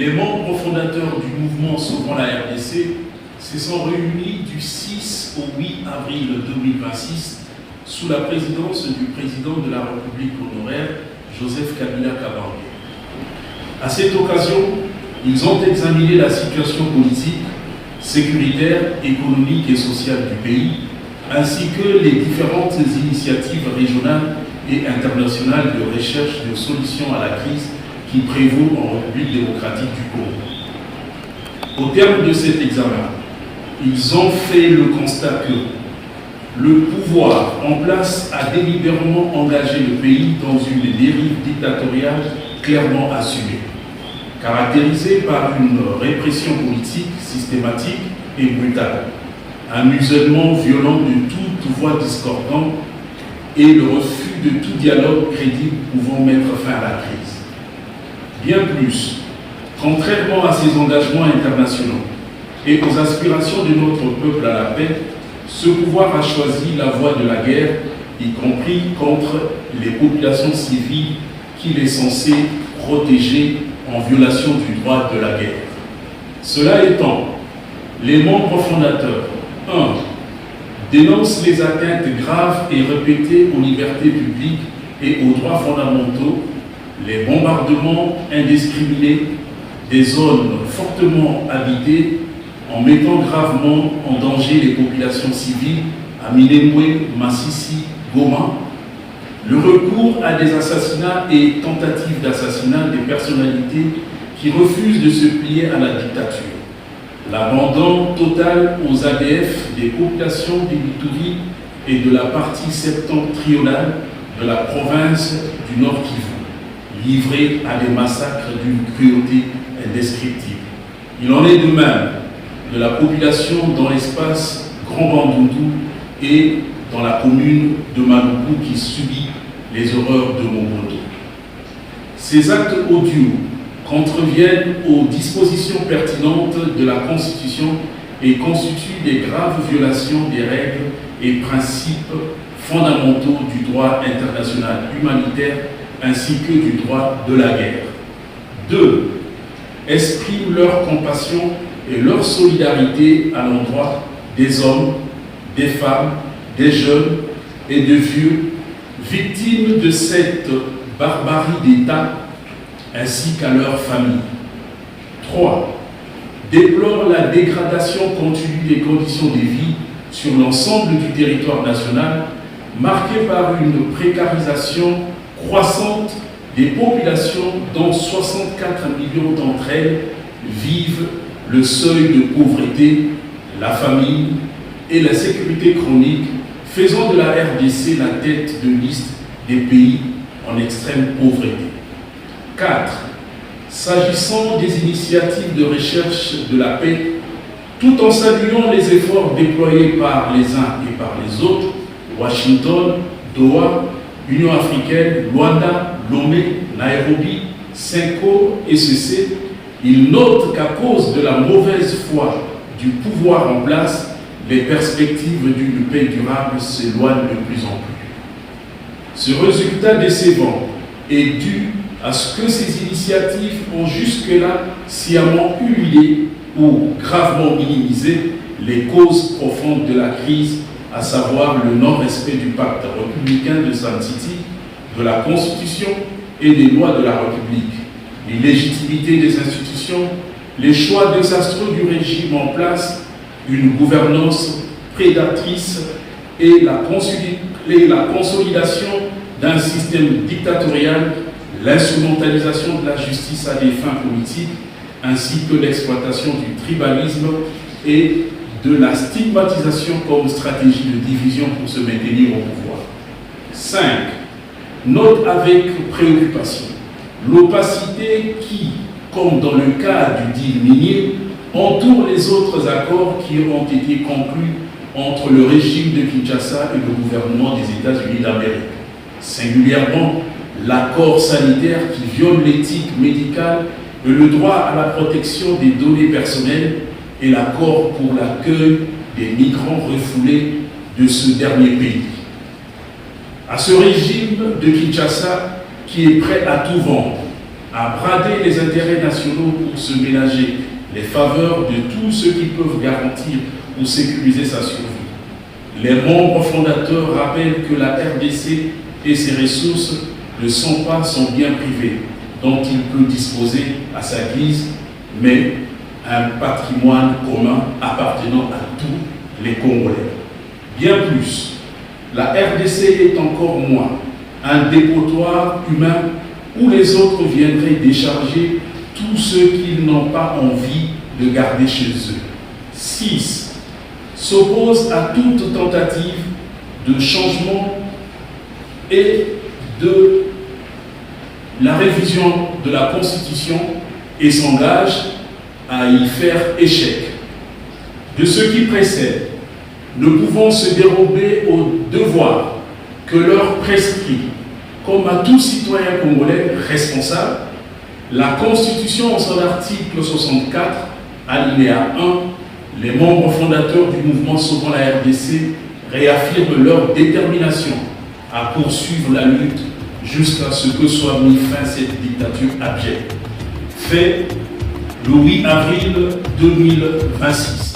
les membres fondateurs du mouvement Sauvons la RDC se sont réunis du 6 au 8 avril 2026 sous la présidence du président de la République honoraire, Joseph Kabila Kabange. À cette occasion, ils ont examiné la situation politique, sécuritaire, économique et sociale du pays, ainsi que les différentes initiatives régionales et internationales de recherche de solutions à la crise qui prévaut en République démocratique du Congo. Au terme de cet examen, ils ont fait le constat que le pouvoir en place a délibérément engagé le pays dans une dérive dictatoriale clairement assumée, caractérisée par une répression politique systématique et brutale, un musulman violent de toute voix discordante et le refus de tout dialogue crédible pouvant mettre fin à la crise. Bien plus, contrairement à ses engagements internationaux et aux aspirations de notre peuple à la paix, ce pouvoir a choisi la voie de la guerre, y compris contre les populations civiles qu'il est censé protéger en violation du droit de la guerre. Cela étant, les membres fondateurs 1. Dénoncent les atteintes graves et répétées aux libertés publiques et aux droits fondamentaux, les bombardements indiscriminés des zones fortement habitées en mettant gravement en danger les populations civiles à Minembwe, Massissi, Goma, le recours à des assassinats et tentatives d'assassinat des personnalités qui refusent de se plier à la dictature, l'abandon total aux ADF des populations d'Ituri et de la partie septentrionale de la province du Nord Kivu, livrés à des massacres d'une cruauté indescriptible. Il en est de même de la population dans l'espace Grand Bandundu et dans la commune de Maluku qui subit les horreurs de Mobutu. Ces actes odieux contreviennent aux dispositions pertinentes de la Constitution et constituent des graves violations des règles et principes fondamentaux du droit international humanitaire ainsi que du droit de la guerre. 2. Expriment leur compassion et leur solidarité à l'endroit des hommes, des femmes, des jeunes et des vieux, victimes de cette barbarie d'État ainsi qu'à leurs familles. 3. Déplore la dégradation continue des conditions de vie sur l'ensemble du territoire national, marquée par une précarisation croissante des populations dont 64 millions d'entre elles vivent le seuil de pauvreté, la famine et la sécurité chronique, faisant de la RDC la tête de liste des pays en extrême pauvreté. 4. S'agissant des initiatives de recherche de la paix, tout en saluant les efforts déployés par les uns et par les autres, Washington, Doha, Union africaine, Luanda, Lomé, Nairobi, Senko et SEC, il note qu'à cause de la mauvaise foi du pouvoir en place, les perspectives d'une paix durable s'éloignent de plus en plus. Ce résultat décevant est dû à ce que ces initiatives ont jusque-là sciemment humilié ou gravement minimisé les causes profondes de la crise, à savoir le non-respect du pacte républicain de Sun City, de la Constitution et des lois de la République, l'illégitimité des institutions, les choix désastreux du régime en place, une gouvernance prédatrice et la consolidation d'un système dictatorial, l'instrumentalisation de la justice à des fins politiques, ainsi que l'exploitation du tribalisme et de la stigmatisation comme stratégie de division pour se maintenir au pouvoir. 5. Note avec préoccupation l'opacité qui, comme dans le cas du deal minier, entoure les autres accords qui ont été conclus entre le régime de Kinshasa et le gouvernement des États-Unis d'Amérique. Singulièrement, l'accord sanitaire qui viole l'éthique médicale et le droit à la protection des données personnelles et l'accord pour l'accueil des migrants refoulés de ce dernier pays. À ce régime de Kinshasa qui est prêt à tout vendre, à brader les intérêts nationaux pour se ménager les faveurs de tous ceux qui peuvent garantir ou sécuriser sa survie. Les membres fondateurs rappellent que la RDC et ses ressources ne sont pas son bien privé, dont il peut disposer à sa guise, mais un patrimoine commun appartenant à tous les Congolais. Bien plus, la RDC est encore moins un dépotoir humain où les autres viendraient décharger tous ceux qu'ils n'ont pas envie de garder chez eux. 6. S'oppose à toute tentative de changement et de la révision de la Constitution et s'engage à y faire échec. De ce qui précède, ne pouvant se dérober aux devoirs que leur prescrit, comme à tout citoyen congolais responsable, la Constitution en son article 64, alinéa 1, les membres fondateurs du mouvement Sauvons la RDC réaffirment leur détermination à poursuivre la lutte jusqu'à ce que soit mis fin à cette dictature abjecte. Fait le 8 avril 2026.